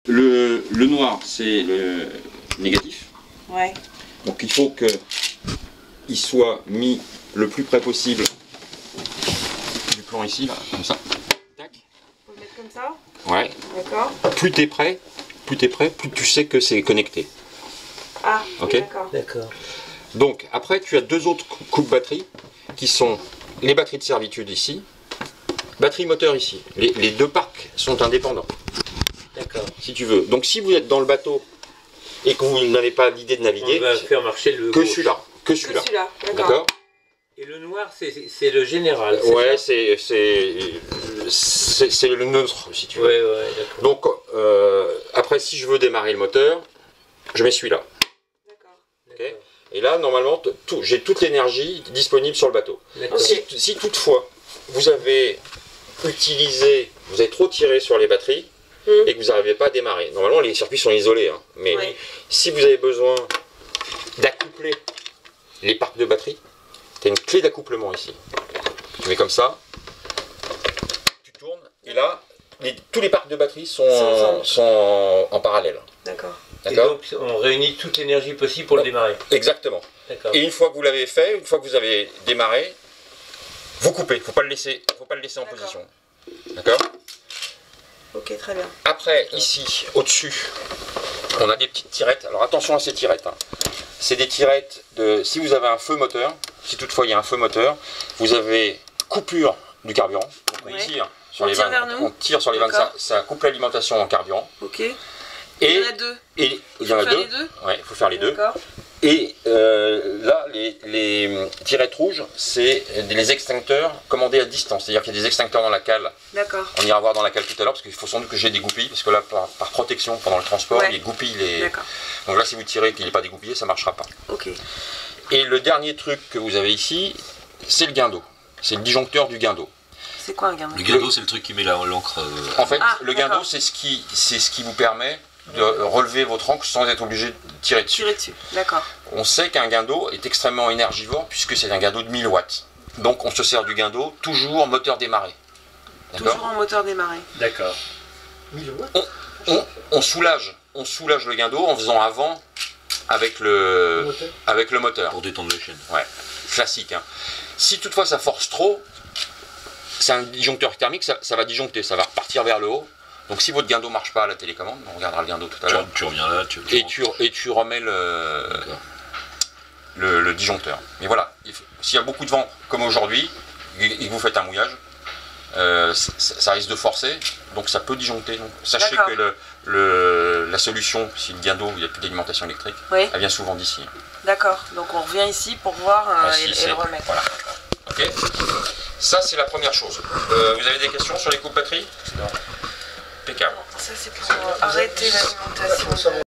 Le noir, c'est le négatif. Ouais. Donc il faut qu'il soit mis le plus près possible du plan ici, là, comme ça. Tac. Faut le mettre comme ça? Ouais. D'accord. Plus t'es prêt, plus tu sais que c'est connecté. Ah, ok. D'accord. D'accord. Donc après tu as deux autres coupes batteries qui sont les batteries de servitude ici, batterie moteur ici. Les deux parcs sont indépendants. D'accord. Si tu veux. Donc si vous êtes dans le bateau et que vous n'avez pas l'idée de naviguer, on va faire marcher le que gauche. celui-là. Que celui-là. D'accord. Et le noir, c'est le général. Ouais, c'est le neutre, si tu veux. Ouais, ouais, d'accord. Donc, après, si je veux démarrer le moteur, je mets celui-là. Okay. Et là, normalement, j'ai toute l'énergie disponible sur le bateau. Si toutefois, vous avez trop tiré sur les batteries et que vous n'arrivez pas à démarrer, normalement, les circuits sont isolés, hein, mais si vous avez besoin d'accoupler les parcs de batterie, tu as une clé d'accouplement ici. Tu mets comme ça, tu tournes, et là, tous les parcs de batterie sont en parallèle. D'accord. Et donc, on réunit toute l'énergie possible pour le démarrer. Exactement. Et une fois que vous l'avez fait, une fois que vous avez démarré, vous coupez. Il ne faut pas le laisser en position. D'accord. Ok, très bien. Après, ici, au-dessus, on a des petites tirettes. Alors attention à ces tirettes. Hein. C'est des tirettes de... Si vous avez un feu moteur, si toutefois il y a un feu moteur, vous avez coupure du carburant. Donc on tire sur les vannes. On tire sur les vannes, ça coupe l'alimentation en carburant. Ok. Et il y en a deux. Et il y en a deux. Ouais, il faut faire les deux. Et là, les tirettes rouges, c'est les extincteurs commandés à distance. C'est-à-dire qu'il y a des extincteurs dans la cale. D'accord. On ira voir dans la cale tout à l'heure, parce qu'il faut sans doute que j'ai des goupilles, parce que là, par protection, pendant le transport, les goupilles... Donc là, si vous tirez et qu'il n'est pas dégoupillé, ça ne marchera pas. Ok. Et le dernier truc que vous avez ici, c'est le guindeau. C'est le disjoncteur du guindeau. C'est quoi un guindeau? Le guindeau, c'est le truc qui met l'encre... En fait, le guindeau, c'est ce qui vous permet de relever votre ancre sans être obligé de tirer dessus. D'accord. On sait qu'un guindeau est extrêmement énergivore puisque c'est un guindeau de 1000 watts. Donc on se sert du guindeau toujours moteur démarré. Toujours en moteur démarré. D'accord. 1000 watts. On soulage le guindeau en faisant avant avec le moteur. Pour détendre la chaîne. Ouais, classique. Hein. Si toutefois ça force trop, c'est un disjoncteur thermique, ça va disjoncter, ça va repartir vers le haut. Donc si votre guindeau ne marche pas à la télécommande, on regardera le guindeau tout à l'heure. Tu reviens là, et tu remets le disjoncteur. Mais voilà, s'il y a beaucoup de vent comme aujourd'hui, et que vous faites un mouillage, ça risque de forcer, donc ça peut disjoncter. Donc, sachez que la solution, si le guindeau, il n'y a plus d'alimentation électrique, elle vient souvent d'ici. D'accord, donc on revient ici pour voir et le remettre. Voilà. Ok. Ça c'est la première chose. Vous avez des questions sur les coupes batteries? Impeccable. Ça c'est pour arrêter l'alimentation.